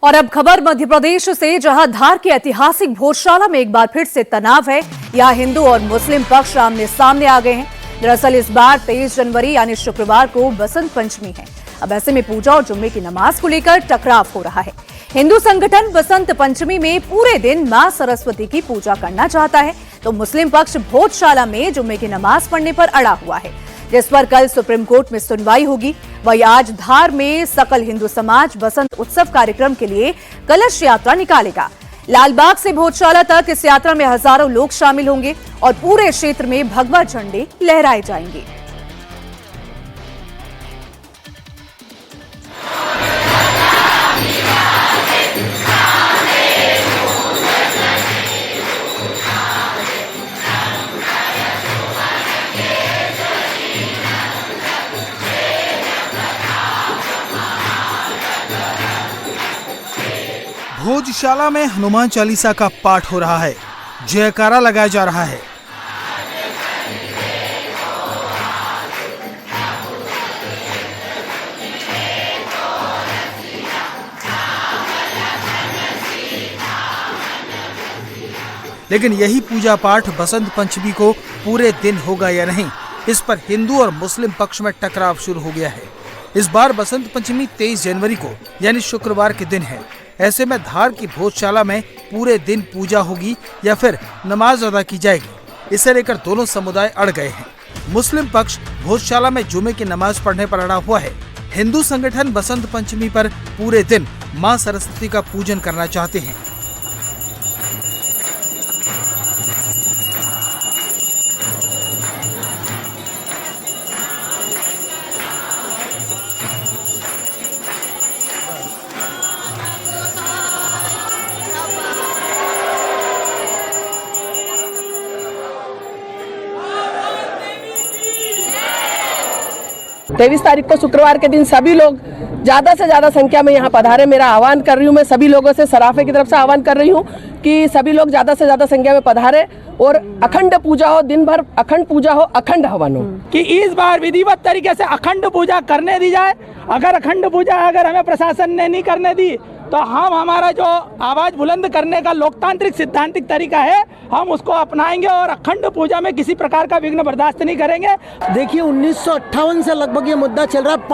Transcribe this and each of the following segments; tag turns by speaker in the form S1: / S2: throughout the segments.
S1: और अब खबर मध्य प्रदेश से, जहां धार के ऐतिहासिक भोजशाला में एक बार फिर से तनाव है। यहां हिंदू और मुस्लिम पक्ष आमने सामने आ गए हैं। दरअसल इस बार 23 जनवरी यानी शुक्रवार को बसंत पंचमी है। अब ऐसे में पूजा और जुम्मे की नमाज को लेकर टकराव हो रहा है। हिंदू संगठन बसंत पंचमी में पूरे दिन मां सरस्वती की पूजा करना चाहता है, तो मुस्लिम पक्ष भोजशाला में जुम्मे की नमाज पढ़ने पर अड़ा हुआ है, जिस पर कल सुप्रीम कोर्ट में सुनवाई होगी। वहीं आज धार में सकल हिंदू समाज बसंत उत्सव कार्यक्रम के लिए कलश यात्रा निकालेगा। लालबाग से भोजशाला तक इस यात्रा में हजारों लोग शामिल होंगे और पूरे क्षेत्र में भगवा झंडे लहराए जाएंगे।
S2: भोजशाला में हनुमान चालीसा का पाठ हो रहा है, जयकारा लगाया जा रहा है। लेकिन यही पूजा पाठ बसंत पंचमी को पूरे दिन होगा या नहीं, इस पर हिंदू और मुस्लिम पक्ष में टकराव शुरू हो गया है। इस बार बसंत पंचमी 23 जनवरी को यानी शुक्रवार के दिन है। ऐसे में धार की भोजशाला में पूरे दिन पूजा होगी या फिर नमाज अदा की जाएगी, इसे लेकर दोनों समुदाय अड़ गए हैं। मुस्लिम पक्ष भोजशाला में जुमे की नमाज पढ़ने पर अड़ा हुआ है। हिंदू संगठन बसंत पंचमी पर पूरे दिन मां सरस्वती का पूजन करना चाहते हैं।
S3: तेईस तारीख को शुक्रवार के दिन सभी लोग ज्यादा से ज्यादा संख्या में यहाँ पधारे। मेरा आह्वान कर रही हूँ मैं सभी लोगों से, सराफे की तरफ से आह्वान कर रही हूँ कि सभी लोग ज्यादा से ज्यादा संख्या में पधारे और अखंड पूजा हो, दिन भर अखंड पूजा हो, अखंड हवन हो।
S4: कि इस बार विधिवत तरीके से अखंड पूजा करने दी जाए। अगर अखंड पूजा अगर हमें प्रशासन ने नहीं करने दी तो हम हमारा जो आवाज बुलंद करने का लोकतांत्रिक सिद्धांतिक तरीका है हम उसको अपनाएंगे और अखंड पूजा में किसी प्रकार का विघ्न बर्दाश्त नहीं करेंगे।
S5: देखिए 1958 से लगभग ये मुद्दा चल रहा है,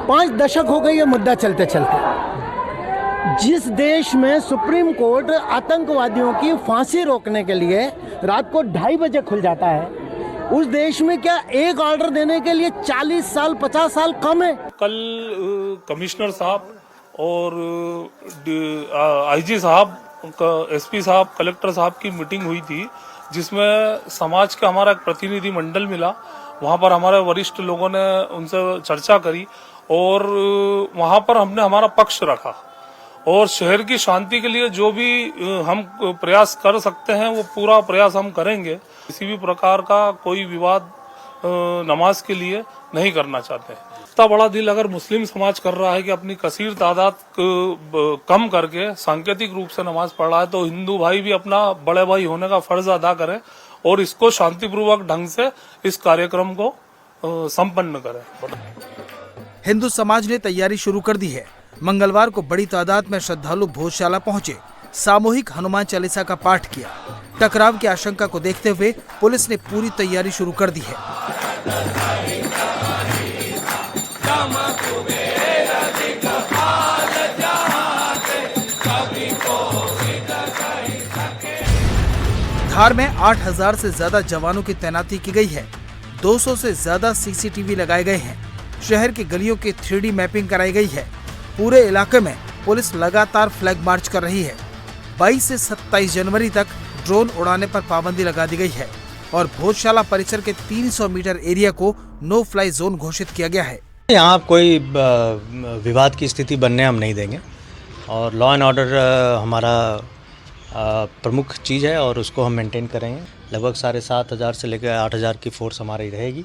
S5: 5 दशक हो गए ये मुद्दा चलते चलते। जिस देश में सुप्रीम कोर्ट आतंकवादियों की फांसी रोकने के लिए रात को 2:30 बजे खुल जाता है, उस देश में क्या एक ऑर्डर देने के लिए 40 साल 50 साल कम है?
S6: कल कमिश्नर साहब और आईजी साहब, एसपी साहब, कलेक्टर साहब की मीटिंग हुई थी, जिसमें समाज का हमारा एक प्रतिनिधि मंडल मिला। वहां पर हमारे वरिष्ठ लोगों ने उनसे चर्चा करी और वहां पर हमने हमारा पक्ष रखा और शहर की शांति के लिए जो भी हम प्रयास कर सकते हैं वो पूरा प्रयास हम करेंगे। किसी भी प्रकार का कोई विवाद नमाज के लिए नहीं करना चाहते हैं। इतना बड़ा दिल अगर मुस्लिम समाज कर रहा है कि अपनी कसीर तादाद कम करके सांकेतिक रूप से नमाज पढ़ रहा है, तो हिंदू भाई भी अपना बड़े भाई होने का फर्ज अदा करें और इसको शांतिपूर्वक ढंग से इस कार्यक्रम को संपन्न करें।
S2: हिंदू समाज ने तैयारी शुरू कर दी है। मंगलवार को बड़ी तादाद में श्रद्धालु भोजशाला पहुंचे, सामूहिक हनुमान चालीसा का पाठ किया। टकराव की आशंका को देखते हुए पुलिस ने पूरी तैयारी शुरू कर दी है। धार में 8000 से ज्यादा जवानों की तैनाती की गई है। 200 से ज्यादा सीसीटीवी लगाए गए हैं। शहर की गलियों की 3D मैपिंग कराई गई है। पूरे इलाके में पुलिस लगातार फ्लैग मार्च कर रही है। 22 से 27 जनवरी तक ड्रोन उड़ाने पर पाबंदी लगा दी गई है और भोजशाला परिसर के 300 मीटर एरिया को नो फ्लाई जोन घोषित किया गया है।
S7: यहाँ कोई विवाद की स्थिति बनने हम नहीं देंगे और लॉ एंड ऑर्डर हमारा प्रमुख चीज़ है और उसको हम मेंटेन करेंगे। लगभग 7,500 से लेकर 8,000 की फोर्स हमारी रहेगी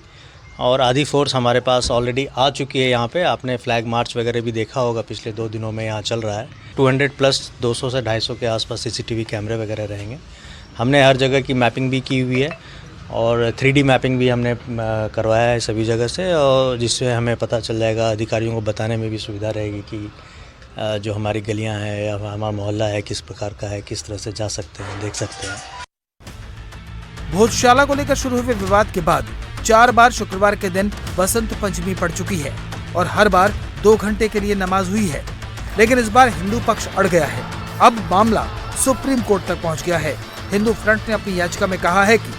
S7: और आधी फोर्स हमारे पास ऑलरेडी आ चुकी है। यहाँ पे आपने फ्लैग मार्च वगैरह भी देखा होगा, पिछले 2 दिनों में यहाँ चल रहा है। 200 प्लस 200 से 250 के आसपास सीसीटीवी कैमरे वगैरह रहेंगे। हमने हर जगह की मैपिंग भी की हुई है और 3D मैपिंग भी हमने करवाया है सभी जगह से, और जिससे हमें पता चल जाएगा, अधिकारियों को बताने में भी सुविधा रहेगी कि जो हमारी गलियां हैं या हमारा मोहल्ला है किस प्रकार का है, किस तरह से जा सकते हैं, देख सकते हैं।
S2: भोजशाला को लेकर शुरू हुए विवाद के बाद 4 बार शुक्रवार के दिन बसंत पंचमी पड़ चुकी है और हर बार 2 घंटे के लिए नमाज हुई है, लेकिन इस बार हिंदू पक्ष अड़ गया है। अब मामला सुप्रीम कोर्ट तक पहुंच गया है। हिंदू फ्रंट ने अपनी याचिका में कहा है कि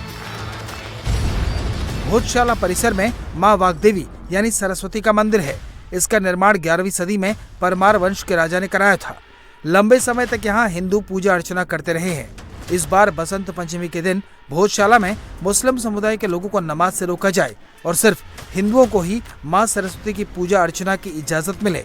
S2: भोजशाला परिसर में मां वाग्देवी यानी सरस्वती का मंदिर है। इसका निर्माण 11वीं सदी में परमार वंश के राजा ने कराया था। लंबे समय तक यहाँ हिंदू पूजा अर्चना करते रहे हैं। इस बार बसंत पंचमी के दिन भोजशाला में मुस्लिम समुदाय के लोगों को नमाज से रोका जाए और सिर्फ हिंदुओं को ही मां सरस्वती की पूजा अर्चना की इजाजत मिले।